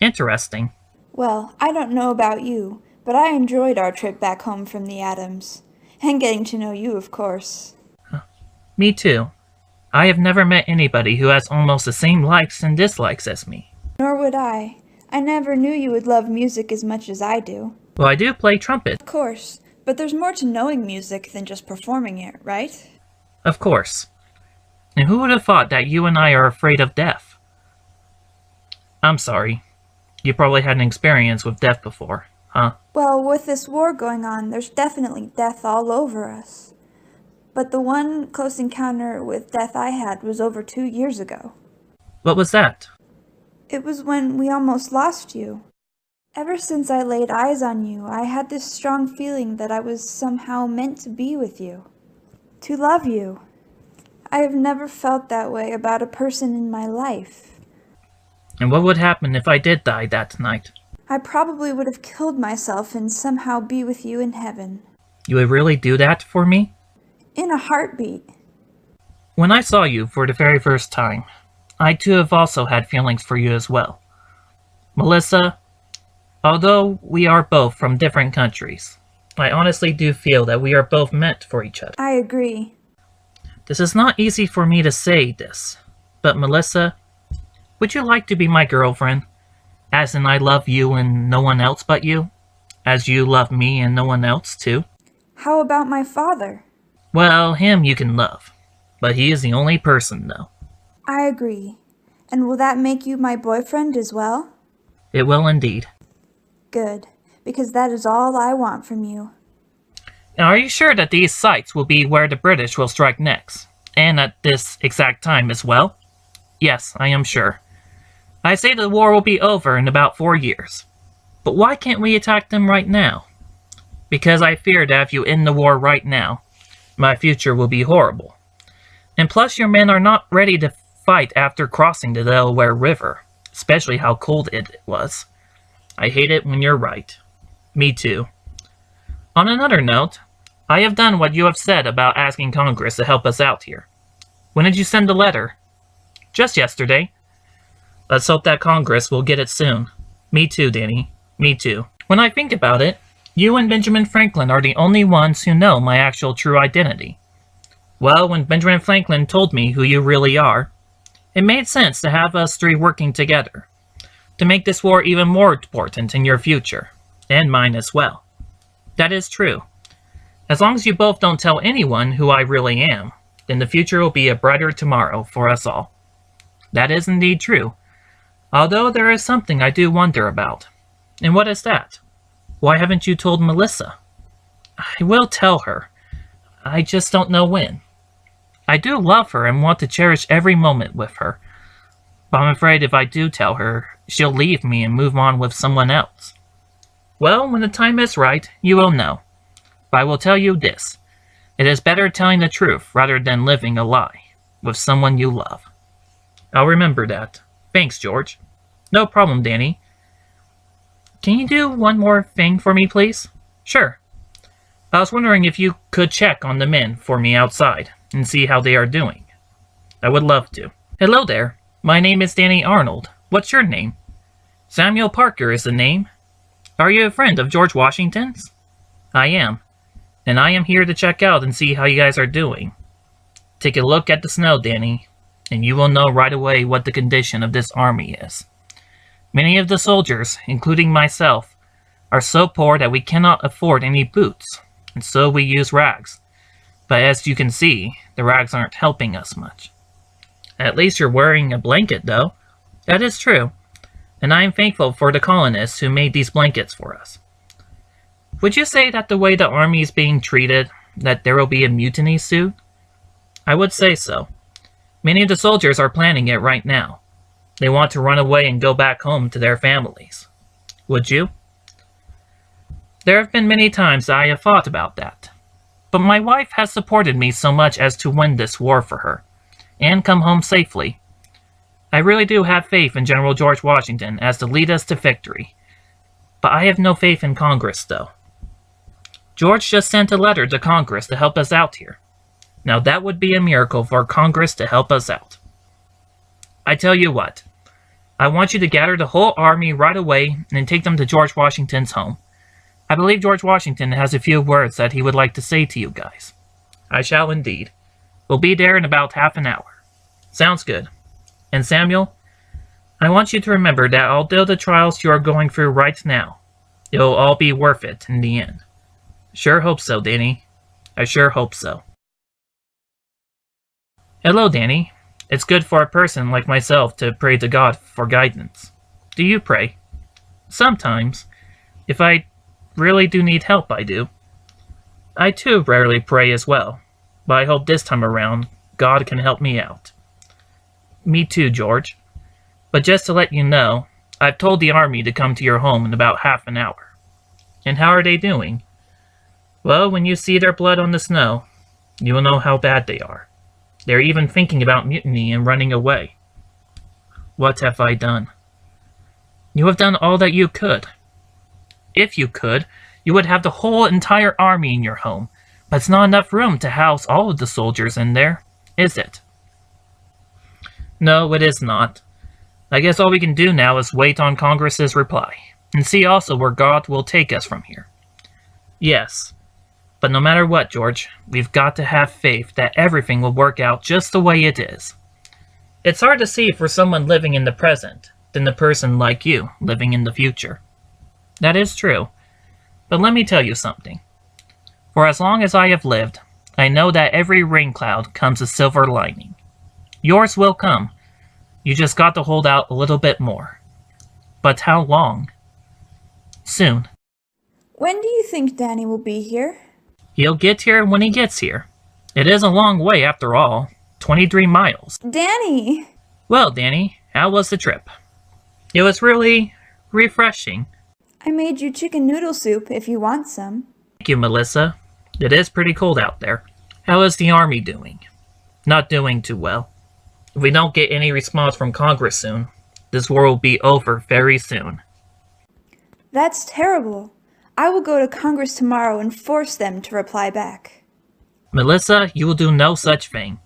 Interesting. Well, I don't know about you, but I enjoyed our trip back home from the Adams. And getting to know you, of course. Me too. I have never met anybody who has almost the same likes and dislikes as me. Nor would I. I never knew you would love music as much as I do. Well, I do play trumpet. Of course, but there's more to knowing music than just performing it, right? Of course. And who would have thought that you and I are afraid of death? I'm sorry. You probably had an experience with death before, huh? Well, with this war going on, there's definitely death all over us. But the one close encounter with death I had was over 2 years ago. What was that? It was when we almost lost you. Ever since I laid eyes on you, I had this strong feeling that I was somehow meant to be with you. To love you. I have never felt that way about a person in my life. And what would happen if I did die that night? I probably would have killed myself and somehow be with you in heaven. You would really do that for me? In a heartbeat. When I saw you for the very first time, I too have also had feelings for you as well. Melissa, although we are both from different countries, I honestly do feel that we are both meant for each other. I agree. This is not easy for me to say this, but Melissa, would you like to be my girlfriend? As in I love you and no one else but you? As you love me and no one else too? How about my father? Well, him you can love, but he is the only person though. I agree. And will that make you my boyfriend as well? It will indeed. Good, because that is all I want from you. Now, are you sure that these sites will be where the British will strike next? And at this exact time as well? Yes, I am sure. I say the war will be over in about 4 years. But why can't we attack them right now? Because I fear that if you end the war right now, my future will be horrible. And plus your men are not ready to fight after crossing the Delaware River, especially how cold it was. I hate it when you're right. Me too. On another note, I have done what you have said about asking Congress to help us out here. When did you send the letter? Just yesterday. Let's hope that Congress will get it soon. Me too, Danny. Me too. When I think about it, you and Benjamin Franklin are the only ones who know my actual true identity. Well, when Benjamin Franklin told me who you really are, it made sense to have us three working together, to make this war even more important in your future, and mine as well. That is true. As long as you both don't tell anyone who I really am, then the future will be a brighter tomorrow for us all. That is indeed true, although there is something I do wonder about. And what is that? Why haven't you told Melissa? I will tell her. I just don't know when. I do love her and want to cherish every moment with her, but I'm afraid if I do tell her, she'll leave me and move on with someone else. Well, when the time is right, you will know. But I will tell you this. It is better telling the truth rather than living a lie with someone you love. I'll remember that. Thanks, George. No problem, Danny. Can you do one more thing for me, please? Sure. I was wondering if you could check on the men for me outside and see how they are doing. I would love to. Hello there. My name is Danny Arnold. What's your name? Samuel Parker is the name. Are you a friend of George Washington's? I am. And I am here to check out and see how you guys are doing. Take a look at the snow, Danny, and you will know right away what the condition of this army is. Many of the soldiers, including myself, are so poor that we cannot afford any boots, and so we use rags. But as you can see, the rags aren't helping us much. At least you're wearing a blanket, though. That is true, and I am thankful for the colonists who made these blankets for us. Would you say that the way the army is being treated, that there will be a mutiny soon? I would say so. Many of the soldiers are planning it right now. They want to run away and go back home to their families. Would you? There have been many times I have thought about that. But my wife has supported me so much as to win this war for her, and come home safely. I really do have faith in General George Washington as to lead us to victory. But I have no faith in Congress, though. George just sent a letter to Congress to help us out here. Now that would be a miracle for Congress to help us out. I tell you what, I want you to gather the whole army right away and then take them to George Washington's home. I believe George Washington has a few words that he would like to say to you guys. I shall indeed. We'll be there in about half an hour. Sounds good. And Samuel, I want you to remember that although the trials you are going through right now, it'll all be worth it in the end. Sure hope so, Danny. I sure hope so. Hello, Danny. It's good for a person like myself to pray to God for guidance. Do you pray? Sometimes. If I really do need help, I do. I too rarely pray as well, but I hope this time around God can help me out. Me too, George. But just to let you know, I've told the army to come to your home in about half an hour. And how are they doing? Well, when you see their blood on the snow, you will know how bad they are. They're even thinking about mutiny and running away. What have I done? You have done all that you could. If you could, you would have the whole entire army in your home, but it's not enough room to house all of the soldiers in there, is it? No, it is not. I guess all we can do now is wait on Congress's reply, and see also where God will take us from here. Yes, but no matter what, George, we've got to have faith that everything will work out just the way it is. It's hard to see for someone living in the present than a person like you living in the future. That is true, but let me tell you something. For as long as I have lived, I know that every rain cloud comes a silver lining. Yours will come. You just got to hold out a little bit more. But how long? Soon. When do you think Danny will be here? He'll get here when he gets here. It is a long way after all. 23 miles. Danny! Well, Danny, how was the trip? It was really refreshing. I made you chicken noodle soup if you want some. Thank you, Melissa. It is pretty cold out there. How is the army doing? Not doing too well. If we don't get any response from Congress soon, this war will be over very soon. That's terrible. I will go to Congress tomorrow and force them to reply back. Melissa, you will do no such thing.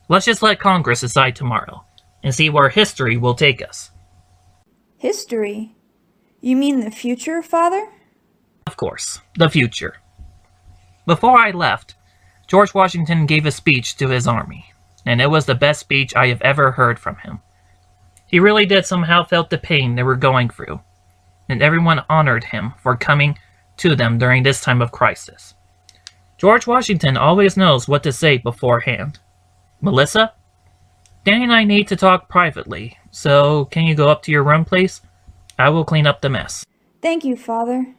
Let's just let Congress decide tomorrow, and see where history will take us. History? You mean the future, Father? Of course, the future. Before I left, George Washington gave a speech to his army, and it was the best speech I have ever heard from him. He really did somehow felt the pain they were going through, and everyone honored him for coming to them during this time of crisis. George Washington always knows what to say beforehand. Melissa? Danny and I need to talk privately, so can you go up to your room, please? I will clean up the mess. Thank you, Father.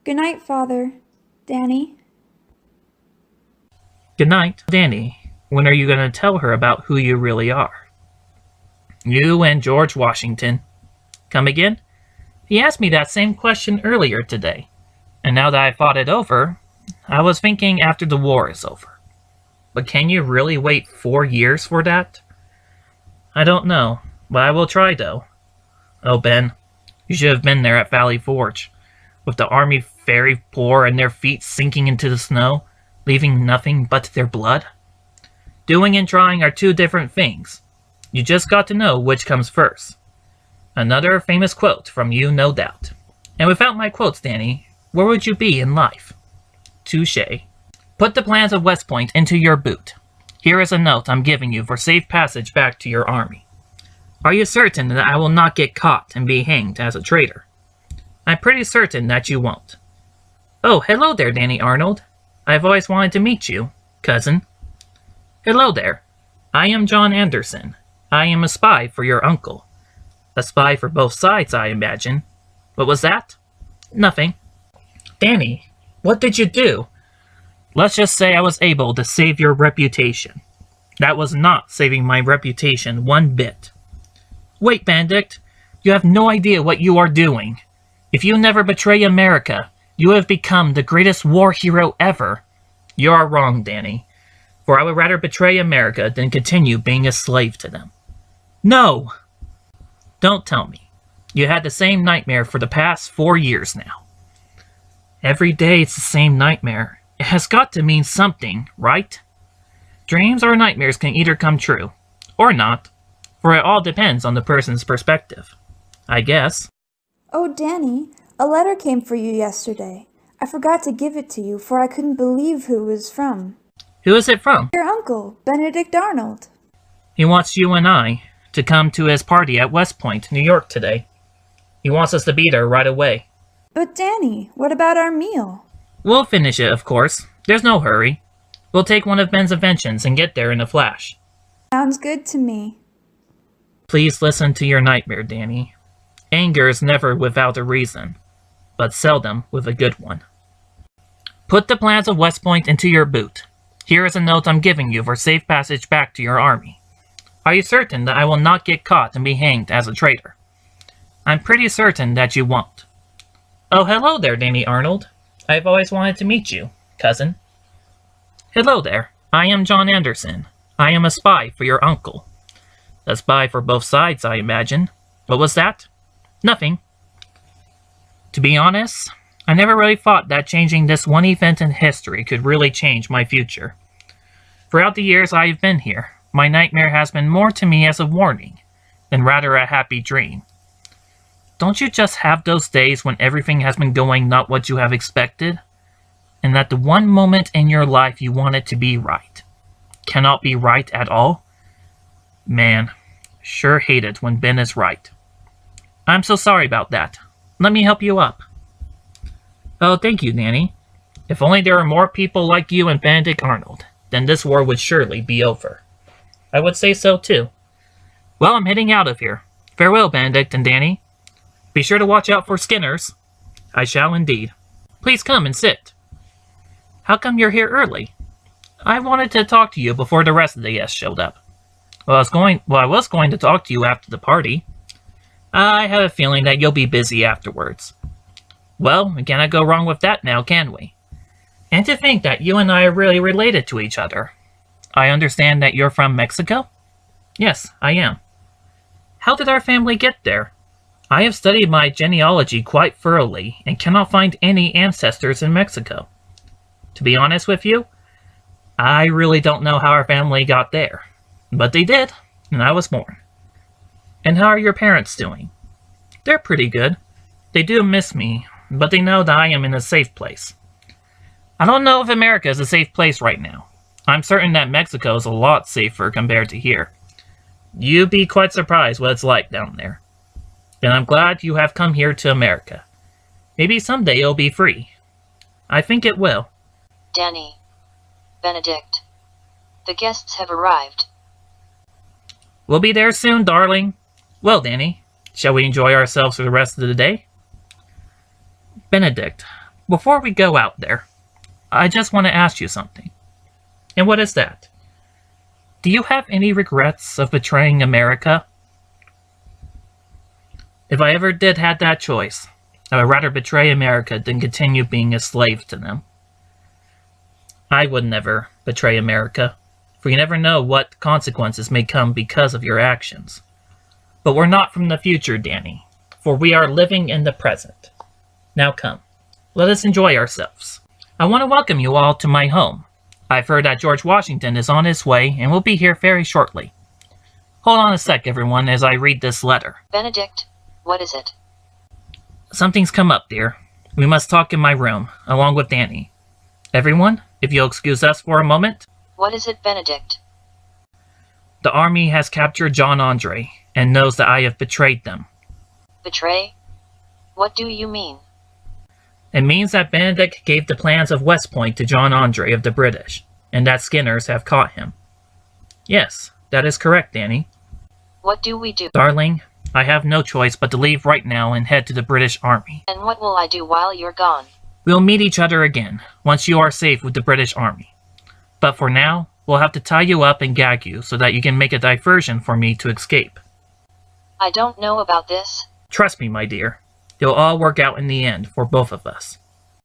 Good night, Father. Danny? Good night. Danny, when are you going to tell her about who you really are? You and George Washington. Come again? He asked me that same question earlier today. And now that I thought it over, I was thinking after the war is over. But can you really wait 4 years for that? I don't know, but I will try though. Oh, Ben, you should have been there at Valley Forge, with the army very poor and their feet sinking into the snow, leaving nothing but their blood. Doing and trying are two different things. You just got to know which comes first. Another famous quote from you, no doubt. And without my quotes, Danny, where would you be in life? Touché. Put the plans of West Point into your boot. Here is a note I'm giving you for safe passage back to your army. Are you certain that I will not get caught and be hanged as a traitor? I'm pretty certain that you won't. Oh, hello there, Danny Arnold. I've always wanted to meet you, cousin. Hello there. I am John Anderson. I am a spy for your uncle. A spy for both sides, I imagine. What was that? Nothing. Danny, what did you do? Let's just say I was able to save your reputation. That was not saving my reputation one bit. Wait, Benedict. You have no idea what you are doing. If you never betray America, you have become the greatest war hero ever. You are wrong, Danny. For I would rather betray America than continue being a slave to them. No! Don't tell me. You had the same nightmare for the past 4 years now. Every day it's the same nightmare. It has got to mean something, right? Dreams or nightmares can either come true, or not. For it all depends on the person's perspective, I guess. Oh, Danny, a letter came for you yesterday. I forgot to give it to you, for I couldn't believe who it was from. Who is it from? Your uncle, Benedict Arnold. He wants you and I to come to his party at West Point, New York today. He wants us to be there right away. But Danny, what about our meal? We'll finish it, of course. There's no hurry. We'll take one of Ben's inventions and get there in a flash. Sounds good to me. Please listen to your nightmare, Danny. Anger is never without a reason, but seldom with a good one. Put the plans of West Point into your boot. Here is a note I'm giving you for safe passage back to your army. Are you certain that I will not get caught and be hanged as a traitor? I'm pretty certain that you won't. Oh, hello there, Danny Arnold. I've always wanted to meet you, cousin. Hello there. I am John Anderson. I am a spy for your uncle. A spy for both sides, I imagine. What was that? Nothing. To be honest, I never really thought that changing this one event in history could really change my future. Throughout the years I have been here, my nightmare has been more to me as a warning than rather a happy dream. Don't you just have those days when everything has been going not what you have expected? And that the one moment in your life you want it to be right cannot be right at all? Man, sure hate it when Ben is right. I'm so sorry about that. Let me help you up. Oh, thank you, Danny. If only there were more people like you and Benedict Arnold, then this war would surely be over. I would say so, too. Well, I'm heading out of here. Farewell, Benedict and Danny. Be sure to watch out for Skinners. I shall indeed. Please come and sit. How come you're here early? I wanted to talk to you before the rest of the guests showed up. I was going to talk to you after the party. I have a feeling that you'll be busy afterwards. Well, we cannot go wrong with that now, can we? And to think that you and I are really related to each other. I understand that you're from Mexico? Yes, I am. How did our family get there? I have studied my genealogy quite thoroughly and cannot find any ancestors in Mexico. To be honest with you, I really don't know how our family got there. But they did, and I was born. And how are your parents doing? They're pretty good. They do miss me, but they know that I am in a safe place. I don't know if America is a safe place right now. I'm certain that Mexico is a lot safer compared to here. You'd be quite surprised what it's like down there. And I'm glad you have come here to America. Maybe someday it'll be free. I think it will. Danny. Benedict. The guests have arrived. We'll be there soon, darling. Well, Danny, shall we enjoy ourselves for the rest of the day? Benedict, before we go out there, I just want to ask you something. And what is that? Do you have any regrets of betraying America? If I ever did have that choice, I would rather betray America than continue being a slave to them. I would never betray America, for you never know what consequences may come because of your actions. But we're not from the future, Danny, for we are living in the present. Now come, let us enjoy ourselves. I want to welcome you all to my home. I've heard that George Washington is on his way and will be here very shortly. Hold on a sec, everyone, as I read this letter. Benedict, what is it? Something's come up, dear. We must talk in my room, along with Danny. Everyone, if you'll excuse us for a moment. What is it, Benedict? The army has captured John Andre, and knows that I have betrayed them. Betray? What do you mean? It means that Benedict gave the plans of West Point to John Andre of the British, and that Skinners have caught him. Yes, that is correct, Danny. What do we do? Darling, I have no choice but to leave right now and head to the British Army. And what will I do while you're gone? We'll meet each other again, once you are safe with the British Army. But for now, we'll have to tie you up and gag you so that you can make a diversion for me to escape. I don't know about this. Trust me, my dear. It'll all work out in the end for both of us.